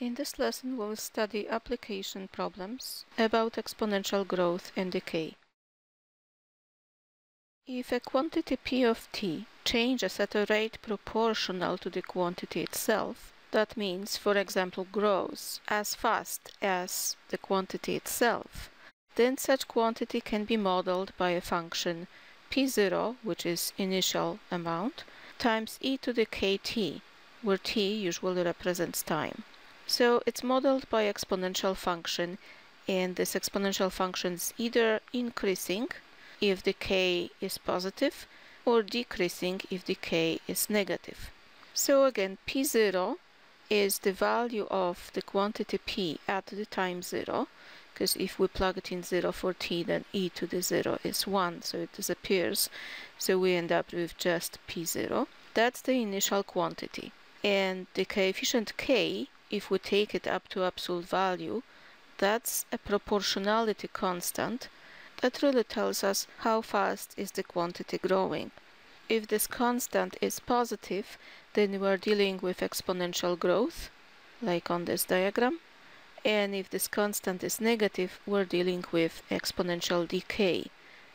In this lesson, we'll study application problems about exponential growth and decay. If a quantity p of t changes at a rate proportional to the quantity itself, that means, for example, grows as fast as the quantity itself, then such quantity can be modeled by a function p0, which is initial amount, times e to the kt, where t usually represents time. So it's modeled by exponential function, and this exponential function is either increasing if the k is positive or decreasing if the k is negative. So again, p0 is the value of the quantity p at the time 0, because if we plug it in 0 for t, then e to the 0 is 1, so it disappears. So we end up with just p0. That's the initial quantity. And the coefficient k, if we take it up to absolute value, that's a proportionality constant that really tells us how fast is the quantity growing. If this constant is positive, then we are dealing with exponential growth, like on this diagram. And if this constant is negative, we're dealing with exponential decay.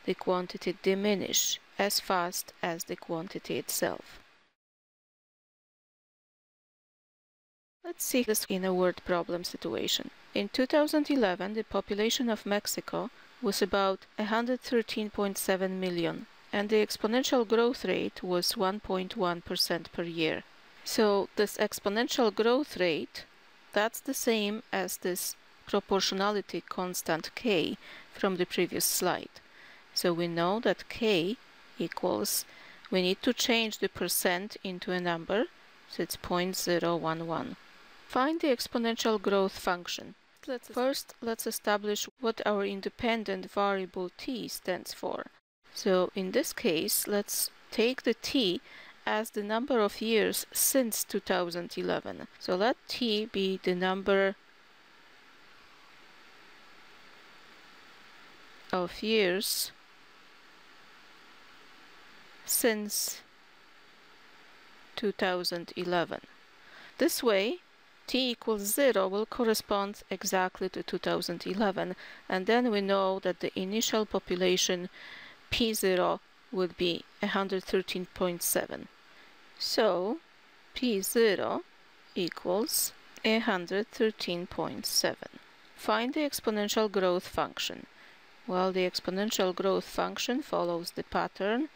The quantity diminishes as fast as the quantity itself. Let's see this in a word problem situation. In 2011, the population of Mexico was about 113.7 million, and the exponential growth rate was 1.1% per year. So this exponential growth rate, that's the same as this proportionality constant k from the previous slide. So we know that k equals, we need to change the percent into a number, so it's 0.011. Find the exponential growth function. First, let's establish what our independent variable t stands for. So in this case, let's take the t as the number of years since 2011. So let t be the number of years since 2011. This way, t equals 0 will correspond exactly to 2011, and then we know that the initial population p0 would be 113.7. So p0 equals 113.7. Find the exponential growth function. Well, the exponential growth function follows the pattern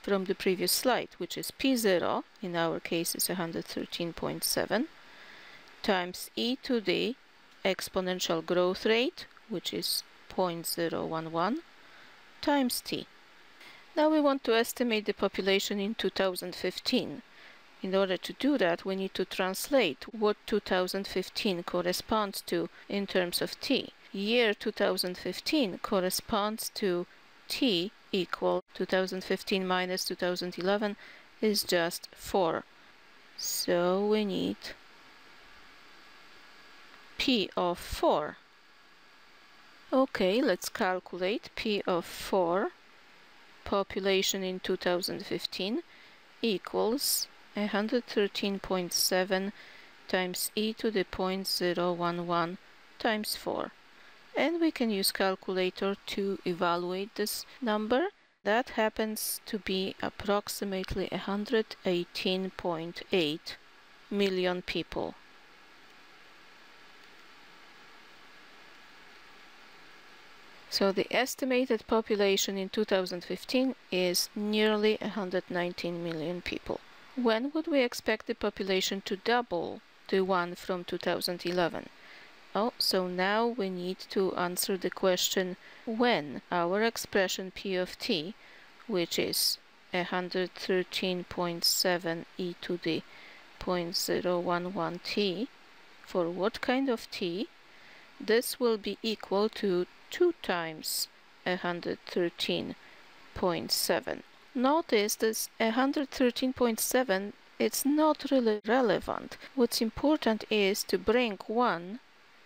from the previous slide, which is p0, in our case is 113.7, times e to the exponential growth rate, which is 0.011, times t. Now we want to estimate the population in 2015. In order to do that, we need to translate what 2015 corresponds to in terms of t. Year 2015 corresponds to t equal 2015 minus 2011 is just 4. So we need p of 4. Okay, let's calculate p of 4. Population in 2015 equals 113.7 times e to the 0.011 times 4. And we can use calculator to evaluate this number. That happens to be approximately 118.8 million people. So the estimated population in 2015 is nearly 119 million people. When would we expect the population to double the one from 2011? Oh, so now we need to answer the question when our expression p of t, which is 113.7 e to the 0.011 t, for what kind of t? This will be equal to 2 times 113.7. Notice this 113.7, it's not really relevant. What's important is to bring 1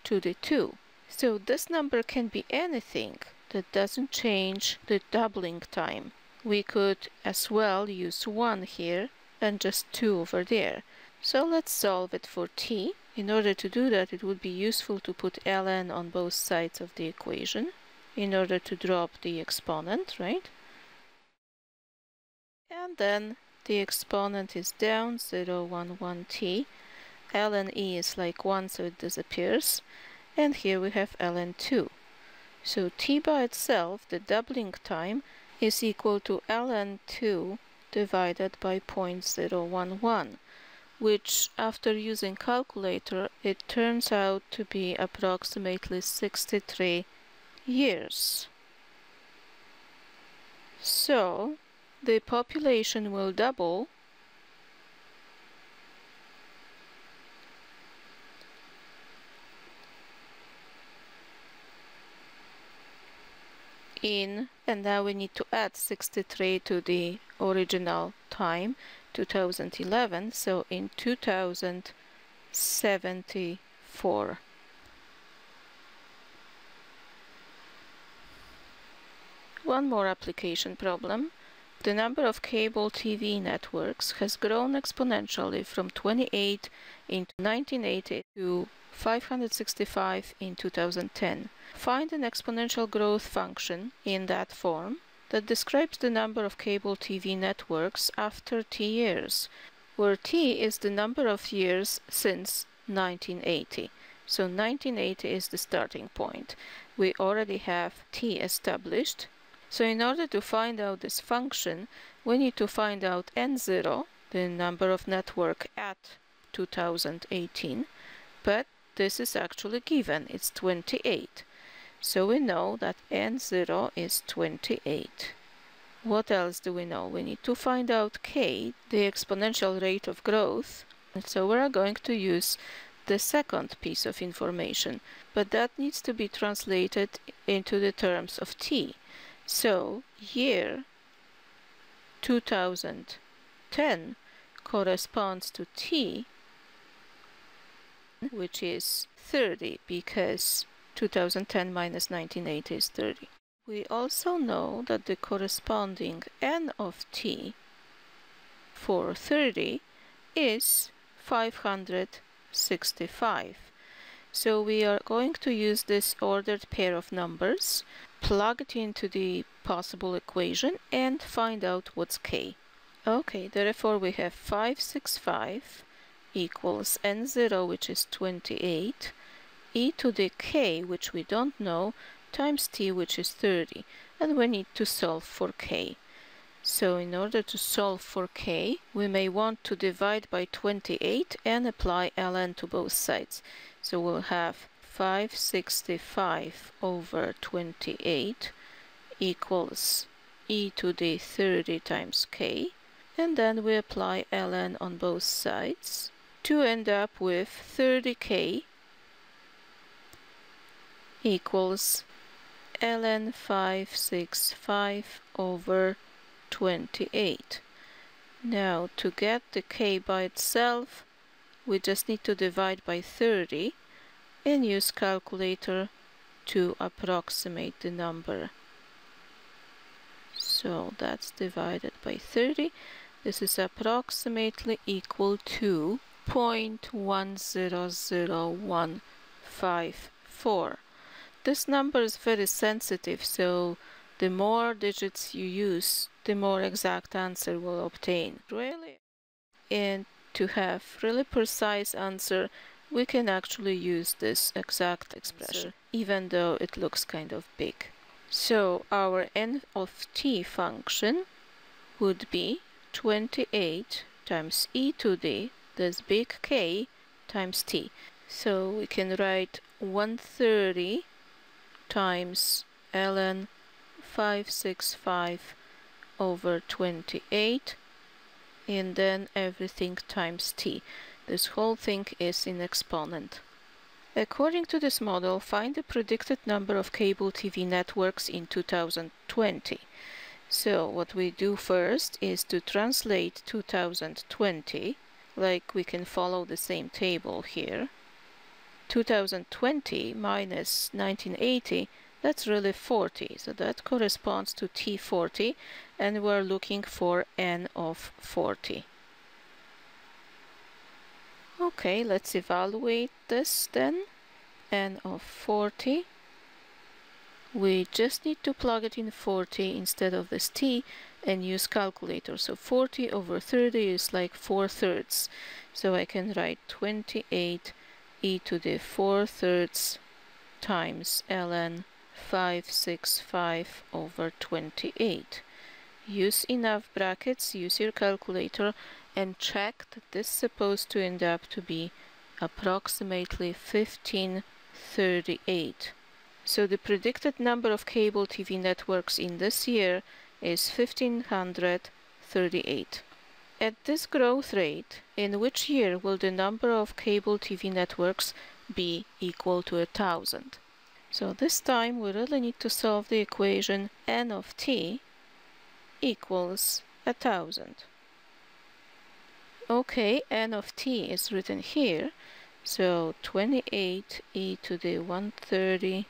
to the 2. So this number can be anything that doesn't change the doubling time. We could as well use 1 here and just 2 over there. So let's solve it for t. In order to do that, it would be useful to put ln on both sides of the equation in order to drop the exponent, right? And then the exponent is down, 0, 1, 1t. ln e is like 1, so it disappears. And here we have ln 2. So t by itself, the doubling time, is equal to ln 2 divided by 0.011, which, after using calculator, it turns out to be approximately 63 years. So the population will double and now we need to add 63 to the original time, 2011, so in 2074. One more application problem. The number of cable TV networks has grown exponentially from 28 in 1980 to 565 in 2010. Find an exponential growth function in that form that describes the number of cable TV networks after t years, where t is the number of years since 1980. So 1980 is the starting point. We already have t established. So in order to find out this function, we need to find out n0, the number of network at 2018, but this is actually given, it's 28. So we know that n0 is 28. What else do we know? We need to find out k, the exponential rate of growth. And so we are going to use the second piece of information, but that needs to be translated into the terms of t. So year 2010 corresponds to t, which is 30, because 2010 minus 1980 is 30. We also know that the corresponding n of t for 30 is 565. So we are going to use this ordered pair of numbers, plug it into the possible equation, and find out what's k. Okay, therefore we have 565 equals n0, which is 28, e to the k, which we don't know, times t, which is 30, and we need to solve for k. So in order to solve for k, we may want to divide by 28 and apply ln to both sides. So we'll have 565 over 28 equals e to the 30 times k, and then we apply ln on both sides to end up with 30k equals ln 565 over 28. Now to get the k by itself, we just need to divide by 30 and use calculator to approximate the number. So that's divided by 30. This is approximately equal to 0.10015. This number is very sensitive, so the more digits you use, the more exact answer we'll obtain. Really? And to have really precise answer, we can actually use this exact expression, even though it looks kind of big. So our n of t function would be 28 times e to the, this big K, times t. So we can write 130 times ln 565 over 28, and then everything times t. This whole thing is in exponent. According to this model, find the predicted number of cable TV networks in 2020. So what we do first is to translate 2020, like we can follow the same table here. 2020 minus 1980, that's really 40, so that corresponds to T40, and we're looking for n of 40. Okay, let's evaluate this then. N of 40. We just need to plug it in 40 instead of this t and use calculator. So 40 over 30 is like 4/3. So I can write 28 e to the 4/3 times ln 565 over 28. Use enough brackets, use your calculator, and check that this is supposed to end up to be approximately 1538. So the predicted number of cable TV networks in this year is 1538. At this growth rate, in which year will the number of cable TV networks be equal to 1,000? So this time we really need to solve the equation n of t equals 1,000. Okay, n of t is written here, so 28 e to the 130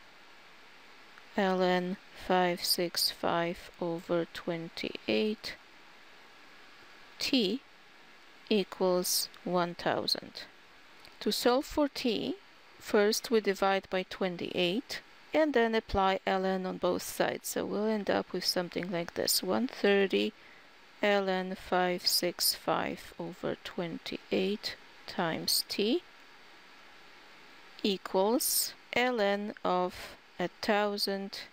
ln 565 over 28 t equals 1,000. To solve for t, first we divide by 28 and then apply ln on both sides. So we'll end up with something like this: 130 ln 565 over 28 times t equals ln of 1,000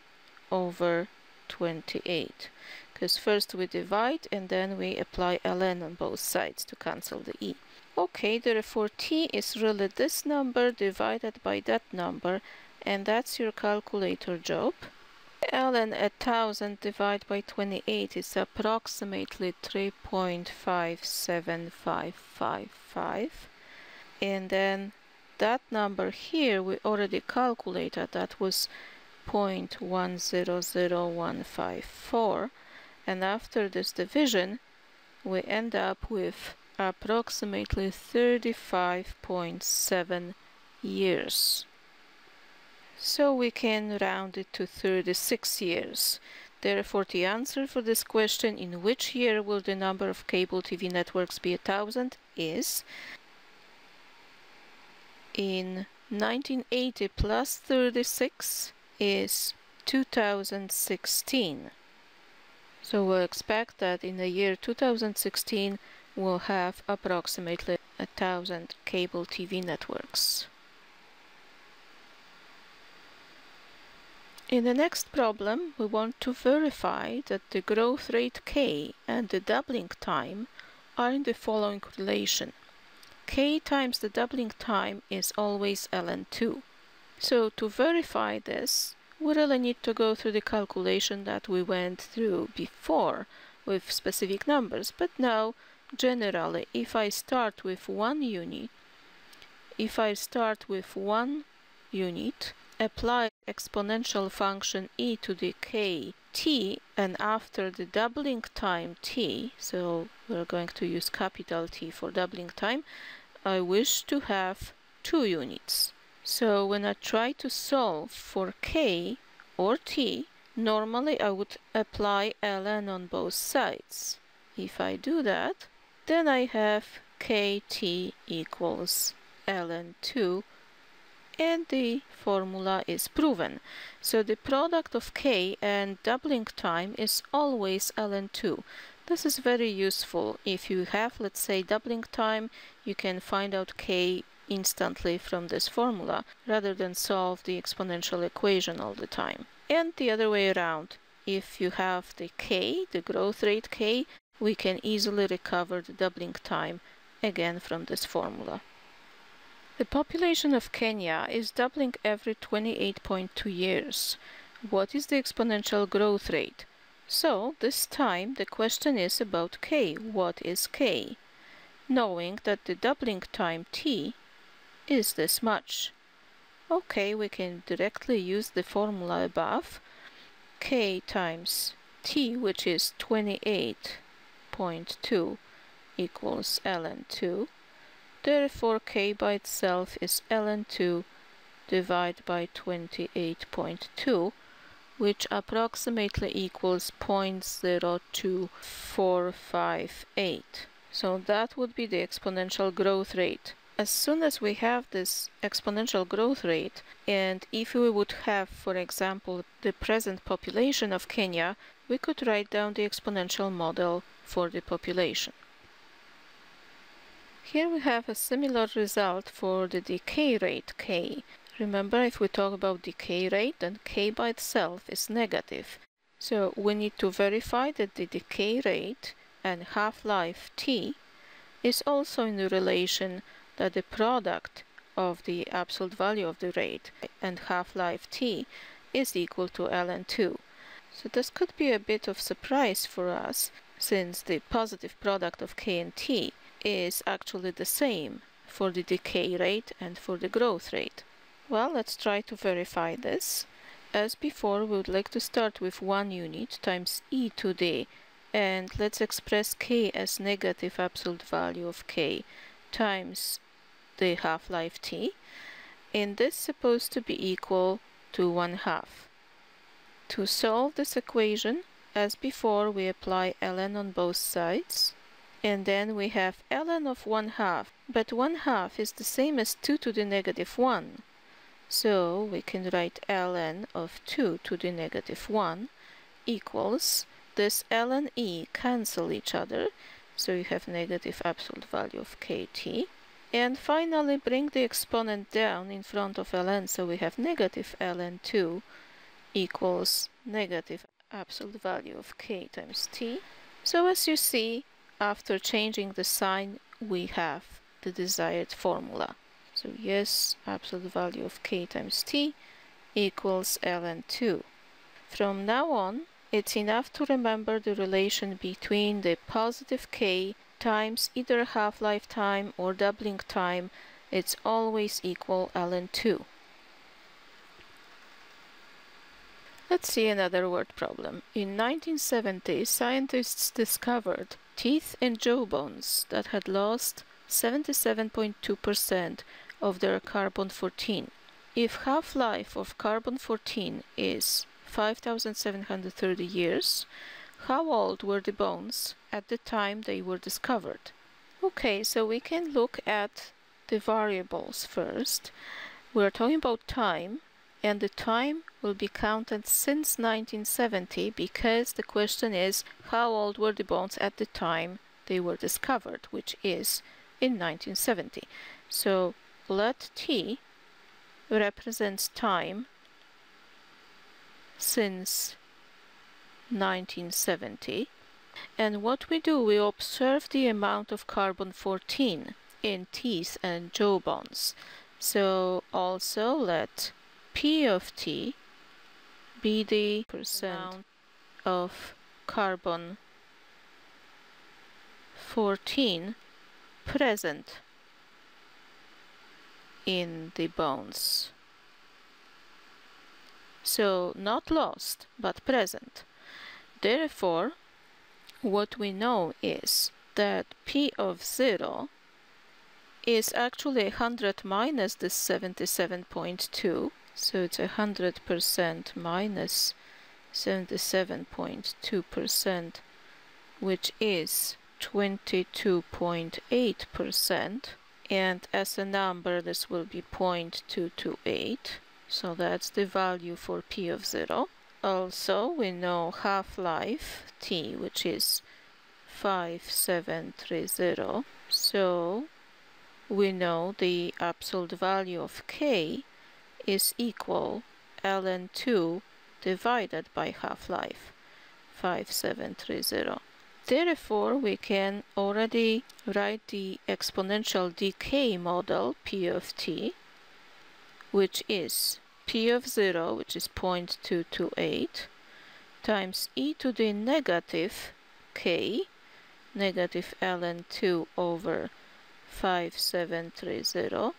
over 28, because first we divide and then we apply ln on both sides to cancel the e. Okay, therefore t is really this number divided by that number, and that's your calculator job. ln 1,000 divided by 28 is approximately 3.57555, and then that number here we already calculated, that was 0.100154, and after this division we end up with approximately 35.7 years. So we can round it to 36 years. Therefore, the answer for this question, in which year will the number of cable TV networks be 1,000, is in 1980 plus 36 is 2016. So we'll expect that in the year 2016 we'll have approximately 1,000 cable TV networks. In the next problem, we want to verify that the growth rate k and the doubling time are in the following relation. K times the doubling time is always ln2. So to verify this, we really need to go through the calculation that we went through before with specific numbers. But now, generally, if I start with 1 unit, apply exponential function e to the k t, and after the doubling time t, so we're going to use capital T for doubling time, I wish to have 2 units. So when I try to solve for k or t, normally I would apply ln on both sides. If I do that, then I have kt equals ln2, and the formula is proven. So the product of k and doubling time is always ln2. This is very useful. If you have, let's say, doubling time, you can find out k instantly from this formula, rather than solve the exponential equation all the time. And the other way around, if you have the k, the growth rate k, we can easily recover the doubling time again from this formula. The population of Kenya is doubling every 28.2 years. What is the exponential growth rate? So this time the question is about k. What is k? Knowing that the doubling time t is this much. Okay, we can directly use the formula above. K times t, which is 28.2, equals ln2. Therefore, k by itself is ln2 divided by 28.2, which approximately equals 0.02458. So that would be the exponential growth rate as soon as we have this exponential growth rate, and if we would have, for example, the present population of Kenya, we could write down the exponential model for the population. Here we have a similar result for the decay rate k. Remember, if we talk about decay rate, then k by itself is negative. So we need to verify that the decay rate and half-life t is also in the relation that the product of the absolute value of the rate and half-life t is equal to ln 2. So this could be a bit of surprise for us, since the positive product of k and t is actually the same for the decay rate and for the growth rate. Well, let's try to verify this. As before, we would like to start with 1 unit times e to the, and let's express k as negative absolute value of k times the half-life t, and this is supposed to be equal to 1/2. To solve this equation, as before, we apply ln on both sides, and then we have ln of 1/2, but 1/2 is the same as 2 to the negative 1. So we can write ln of 2 to the negative 1 equals, this ln e cancel each other, so you have negative absolute value of kt. And finally bring the exponent down in front of ln, so we have negative ln 2 equals negative absolute value of k times t. So as you see, after changing the sign, we have the desired formula. So yes, absolute value of k times t equals ln 2. From now on, it's enough to remember the relation between the positive k times either half-life time or doubling time. It's always equal ln 2. Let's see another word problem. In 1970, scientists discovered teeth and jaw bones that had lost 77.2% of their carbon-14. If half-life of carbon-14 is 5,730 years, how old were the bones at the time they were discovered? Okay, so we can look at the variables first. We're talking about time, and the time will be counted since 1970 because the question is how old were the bones at the time they were discovered, which is in 1970. So let t represents time since 1970, and what we do, we observe the amount of carbon-14 in teeth and jaw bones. So also let p of t be the percent of carbon-14 present in the bones. So not lost, but present. Therefore, what we know is that p of 0 is actually 100 minus this 77.2. So it's 100% minus 77.2%, which is 22.8%. And as a number, this will be 0.228. So that's the value for p of 0. Also, we know half-life t, which is 5730. So we know the absolute value of k is equal ln 2 divided by half-life, 5730. Therefore, we can already write the exponential decay model p of t, which is p of 0, which is 0.228, times e to the negative k, negative ln 2 over 5730,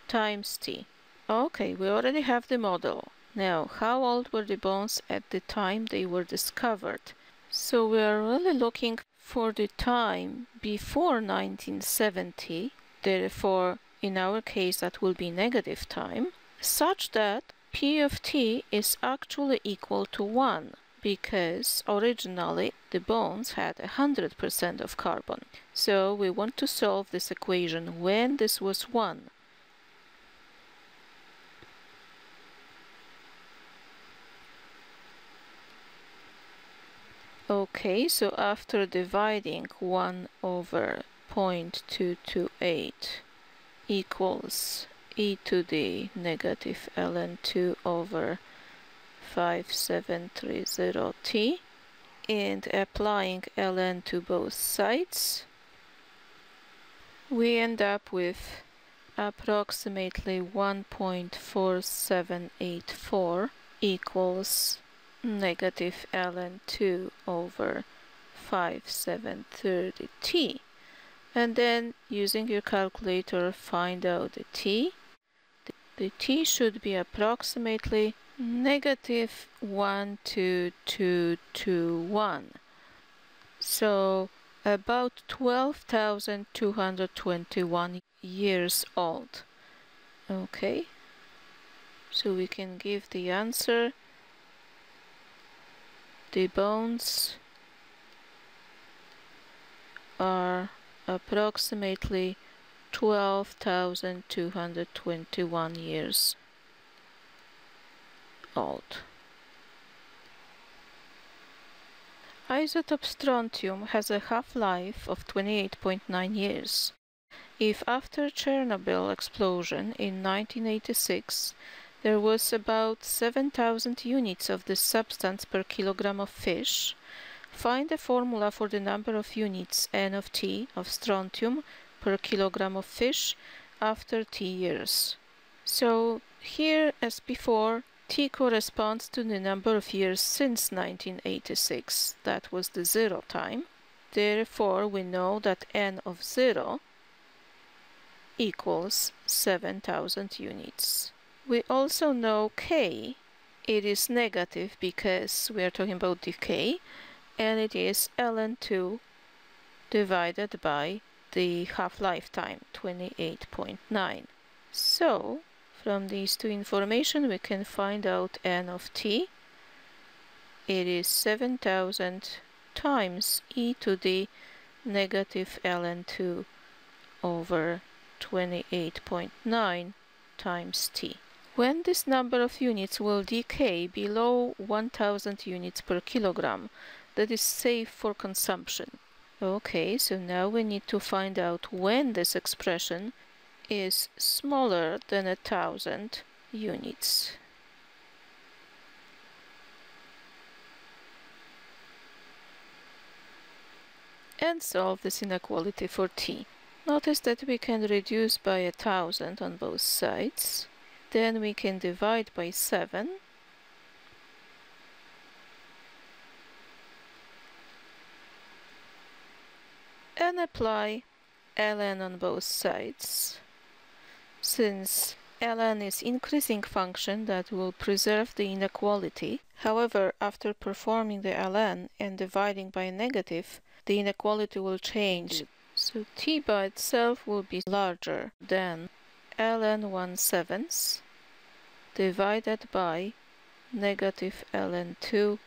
times t. Okay, we already have the model. Now, how old were the bones at the time they were discovered? So we are really looking for the time before 1970, therefore in our case that will be negative time, such that p of t is actually equal to 1. because originally the bones had 100% of carbon. So we want to solve this equation when this was 1. Okay, so after dividing 1 over 0.228 equals e to the negative ln 2 over 5730t, and applying ln to both sides, we end up with approximately 1.4784 equals negative ln 2 over 5730t. And then, using your calculator, find out the t. The t should be approximately negative 12221. So, about 12,221 years old. Okay, so we can give the answer. The bones are approximately 12,221 years old. Isotope strontium has a half-life of 28.9 years. If after Chernobyl explosion in 1986 there was about 7,000 units of this substance per kilogram of fish, find the formula for the number of units N of T of strontium per kilogram of fish after T years. So here, as before, T corresponds to the number of years since 1986. That was the 0 time. Therefore, we know that N of 0 equals 7,000 units. We also know K. It is negative because we are talking about decay, and it is ln 2 divided by the half-life time, 28.9. So, from these two information we can find out N of T. It is 7,000 times e to the negative ln 2 over 28.9 times T. When this number of units will decay below 1000 units per kilogram, that is safe for consumption. Okay, so now we need to find out when this expression is smaller than 1000 units. And solve this inequality for t. Notice that we can reduce by 1000 on both sides. Then we can divide by 7. And apply ln on both sides. Since ln is increasing function, that will preserve the inequality. However, after performing the ln and dividing by a negative, the inequality will change. So t by itself will be larger than ln 1/7 divided by negative ln 2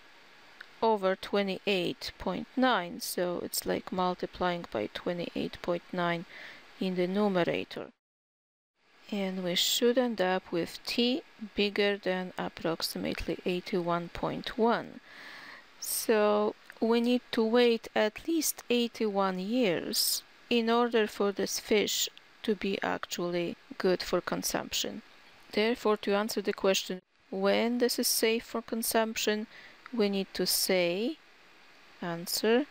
over 28.9, so it's like multiplying by 28.9 in the numerator. And we should end up with t bigger than approximately 81.1. So we need to wait at least 81 years in order for this fish to be actually good for consumption. Therefore, to answer the question when this is safe for consumption, we need to say, answer,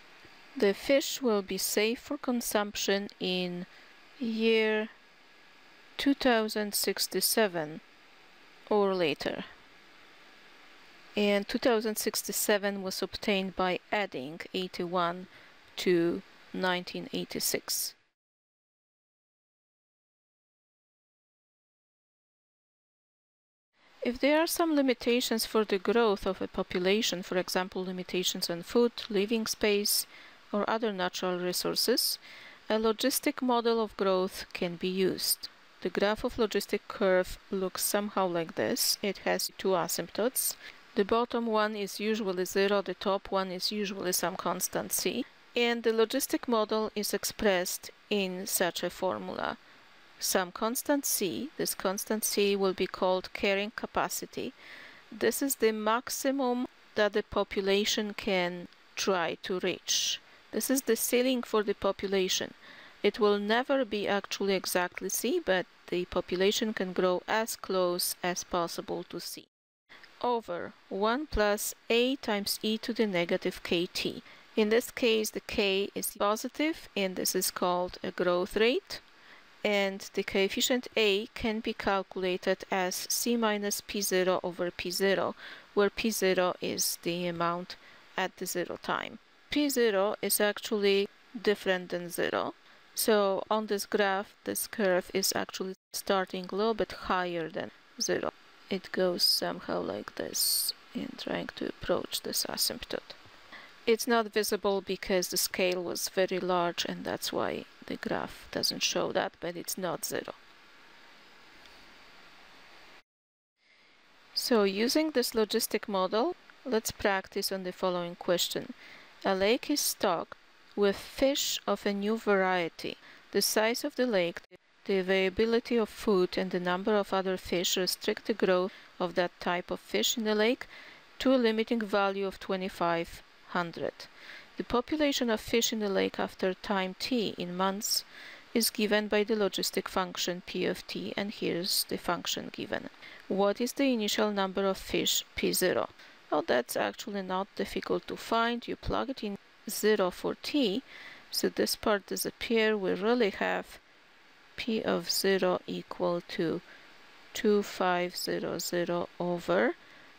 the fish will be safe for consumption in year 2067 or later. And 2067 was obtained by adding 81 to 1986. If there are some limitations for the growth of a population, for example limitations on food, living space, or other natural resources, a logistic model of growth can be used. The graph of logistic curve looks somehow like this. It has two asymptotes. The bottom one is usually 0, the top one is usually some constant c, and the logistic model is expressed in such a formula. Some constant c, this constant c will be called carrying capacity. This is the maximum that the population can try to reach. This is the ceiling for the population. It will never be actually exactly c, but the population can grow as close as possible to c. Over 1 plus a times e to the negative kt. In this case, the k is positive, and this is called a growth rate. And the coefficient a can be calculated as c minus p0 over p0, where p0 is the amount at the 0 time. p0 is actually different than 0. So on this graph, this curve is actually starting a little bit higher than 0. It goes somehow like this in trying to approach this asymptote. It's not visible because the scale was very large, and that's why the graph doesn't show that, but it's not 0. So using this logistic model, let's practice on the following question. A lake is stocked with fish of a new variety. The size of the lake, the availability of food, and the number of other fish restrict the growth of that type of fish in the lake to a limiting value of 2500. The population of fish in the lake after time t in months is given by the logistic function p of t, and here's the function given. What is the initial number of fish p0? Well, that's actually not difficult to find. You plug it in 0 for t, so this part disappears. We really have p of 0 equal to 2500 over,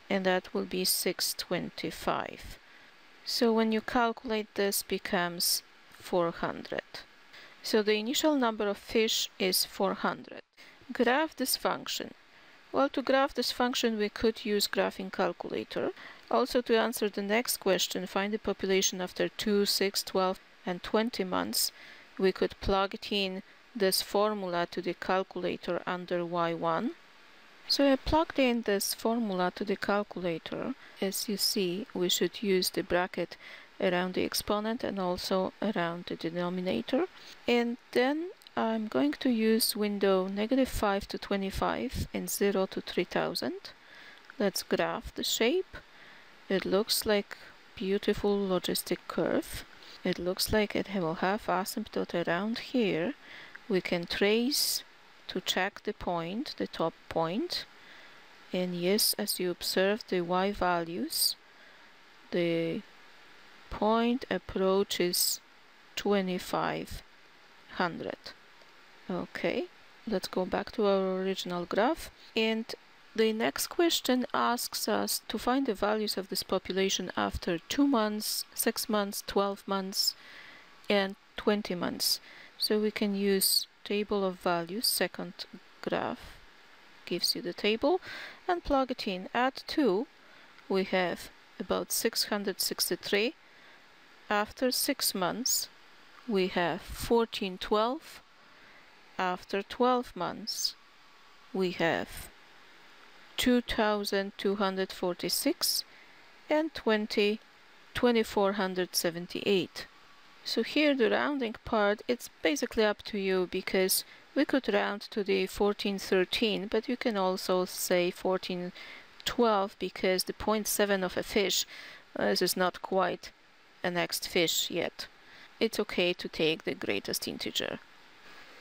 and that will be 625. So when you calculate this, becomes 400. So the initial number of fish is 400. Graph this function. Well, to graph this function, we could use graphing calculator. Also, to answer the next question, find the population after 2, 6, 12, and 20 months, we could plug it in this formula to the calculator under y1. So I plugged in this formula to the calculator. As you see, we should use the bracket around the exponent and also around the denominator. And then I'm going to use window -5 to 25 and 0 to 3000. Let's graph the shape. It looks like beautiful logistic curve. It looks like it will have asymptote around here. We can trace to check the point, the top point. And yes, as you observe the y values, the point approaches 2500. Okay, let's go back to our original graph. And the next question asks us to find the values of this population after 2 months, 6 months, 12 months, and 20 months. So we can use table of values, second graph gives you the table, and plug it in. At 2, we have about 663. After 6 months, we have 1412. After 12 months, we have 2246, and 2478. So here the rounding part, it's basically up to you, because we could round to the 1413, but you can also say 1412, because the 0.7 of a fish, this is not quite a next fish yet. It's okay to take the greatest integer.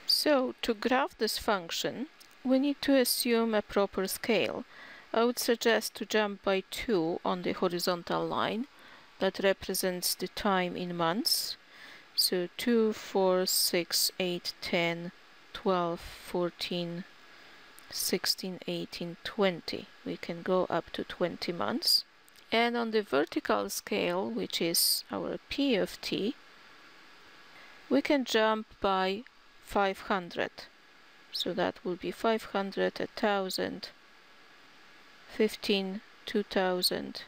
So to graph this function, we need to assume a proper scale. I would suggest to jump by 2 on the horizontal line that represents the time in months. So 2, 4, 6, 8, 10, 12, 14, 16, 18, 20. We can go up to 20 months. And on the vertical scale, which is our p of t, we can jump by 500. So that will be 500, 1000, 15, 2000,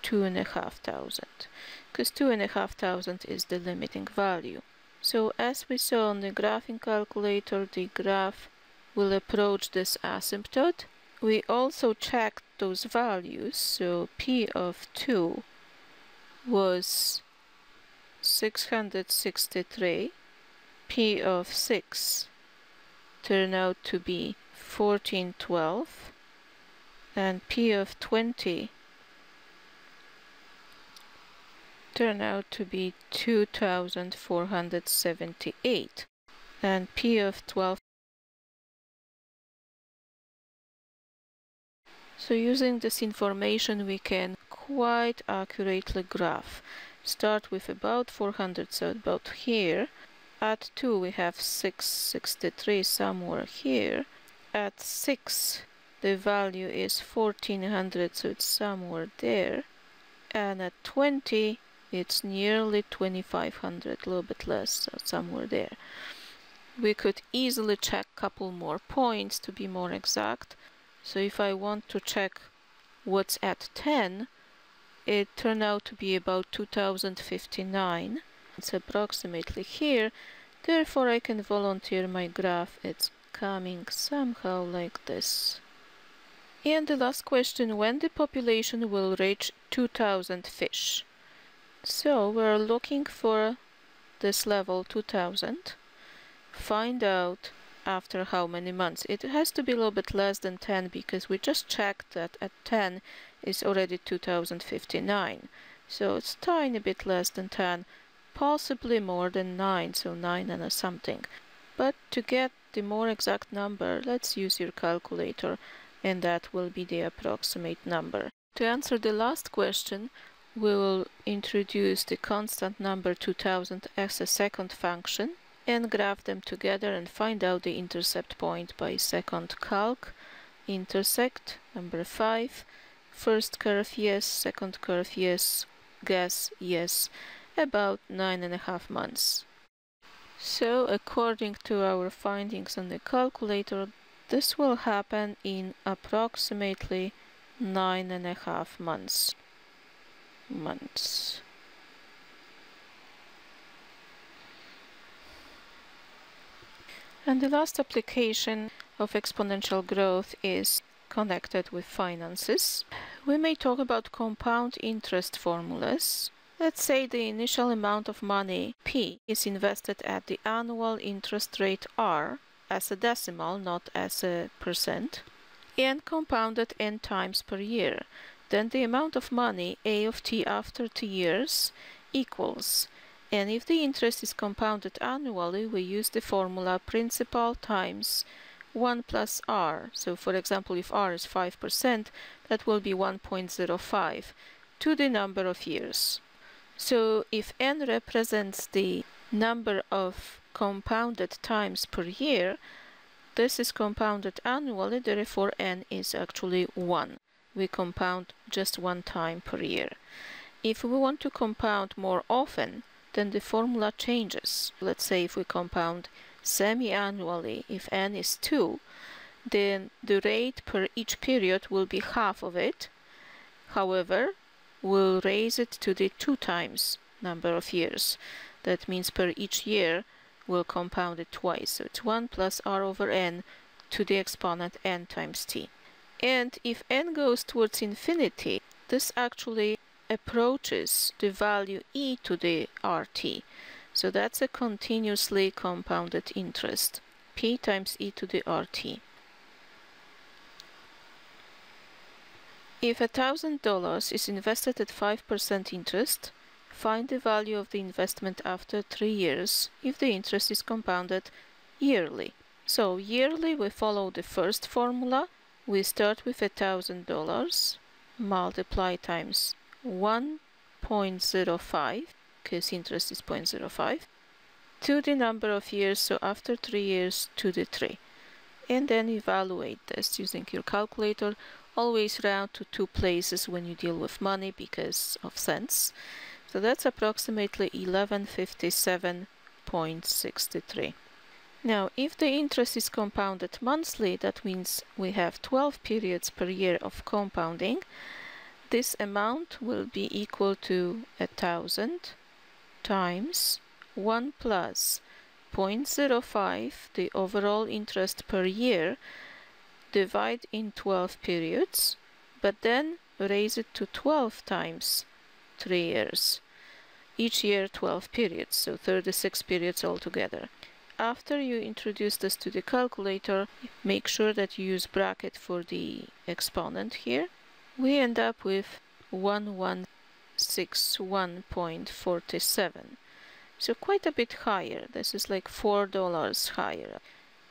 2500, because 2500 is the limiting value. So as we saw on the graphing calculator, the graph will approach this asymptote we also checked those values. So P of 2 was 663. P of 6 turned out to be 1412. And P of 20 turned out to be 2478. And P of 12. So using this information we can quite accurately graph. Start with about 400, so about here. At 2 we have 663 somewhere here. At 6 the value is 1400, so it's somewhere there. And at 20 it's nearly 2500, a little bit less, so somewhere there. We could easily check a couple more points to be more exact. So if I want to check what's at 10, it turned out to be about 2059. It's approximately here, therefore I can volunteer my graph. It's coming somehow like this. And the last question, when the population will reach 2000 fish? So we're looking for this level 2000. Find out after how many months. It has to be a little bit less than 10 because we just checked that at 10 is already 2059. So it's tiny bit less than 10, possibly more than 9, so 9 and a something. But to get the more exact number, let's use your calculator, and that will be the approximate number. To answer the last question, we will introduce the constant number 2000 as a second function and graph them together and find out the intercept point by second calc. Intersect, number 5. First curve, yes. Second curve, yes. Guess, yes. About 9.5 months. So, according to our findings on the calculator, this will happen in approximately 9.5 months. And the last application of exponential growth is connected with finances. We may talk about compound interest formulas. Let's say the initial amount of money, P, is invested at the annual interest rate R as a decimal, not as a percent, and compounded n times per year. Then the amount of money, A of t after 2 years, equals, and if the interest is compounded annually, we use the formula principal times 1 plus r. So for example, if r is 5%, that will be 1.05 to the number of years. So if n represents the number of compounded times per year, this is compounded annually, therefore n is actually 1. We compound just 1 time per year. If we want to compound more often, then the formula changes. Let's say if we compound semi-annually, if n is 2, then the rate per each period will be half of it. However, we'll raise it to the 2 times number of years. That means per each year we'll compound it twice. So it's 1 plus r over n to the exponent n times t. And if n goes towards infinity, this actually approaches the value e to the rt. So that's a continuously compounded interest, p times e to the rt. If $1,000 is invested at 5% interest, find the value of the investment after 3 years if the interest is compounded yearly. So yearly we follow the first formula. We start with $1,000, multiply times 1.05, because interest is 0.05, to the number of years, so after 3 years to the 3. And then evaluate this using your calculator. Always round to 2 places when you deal with money because of cents. So that's approximately 1157.63. Now, if the interest is compounded monthly, that means we have 12 periods per year of compounding. This amount will be equal to 1,000 times 1 plus 0.05, the overall interest per year, divide in 12 periods, but then raise it to 12 times 3 years. Each year 12 periods, so 36 periods altogether. After you introduce this to the calculator, make sure that you use bracket for the exponent here. We end up with 1161.47. So quite a bit higher. This is like $4 higher.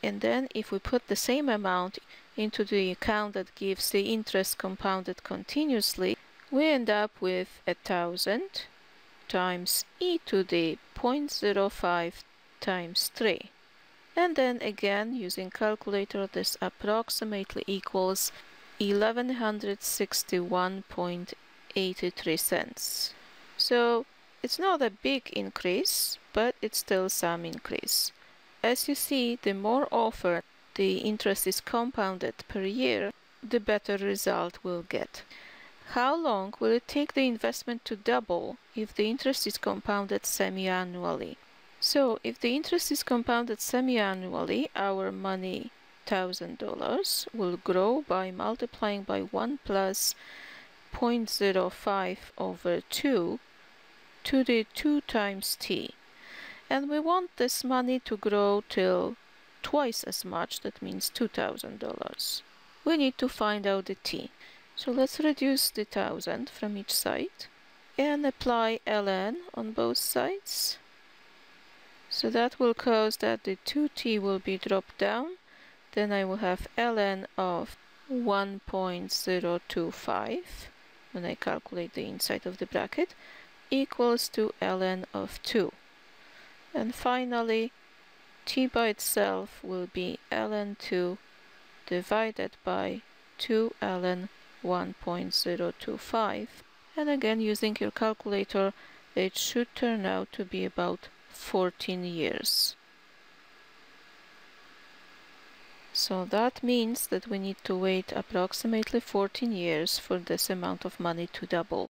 And then if we put the same amount into the account that gives the interest compounded continuously, we end up with 1,000 times e to the 0.05 times 3. And then again, using calculator, this approximately equals 1161.83 cents. So it's not a big increase, but it's still some increase. As you see, the more often the interest is compounded per year, the better result we'll get. How long will it take the investment to double if the interest is compounded semi-annually? So if the interest is compounded semi-annually, our money, $1,000, will grow by multiplying by 1 plus 0.05 over 2 to the 2 times t. And we want this money to grow till twice as much, that means $2,000. We need to find out the t. So let's reduce the 1,000 from each side and apply ln on both sides. So that will cause that the 2t will be dropped down. Then I will have ln of 1.025 when I calculate the inside of the bracket equals to ln of 2. And finally, t by itself will be ln 2 divided by 2 ln 1.025. And again, using your calculator, it should turn out to be about 14 years. So that means that we need to wait approximately 14 years for this amount of money to double.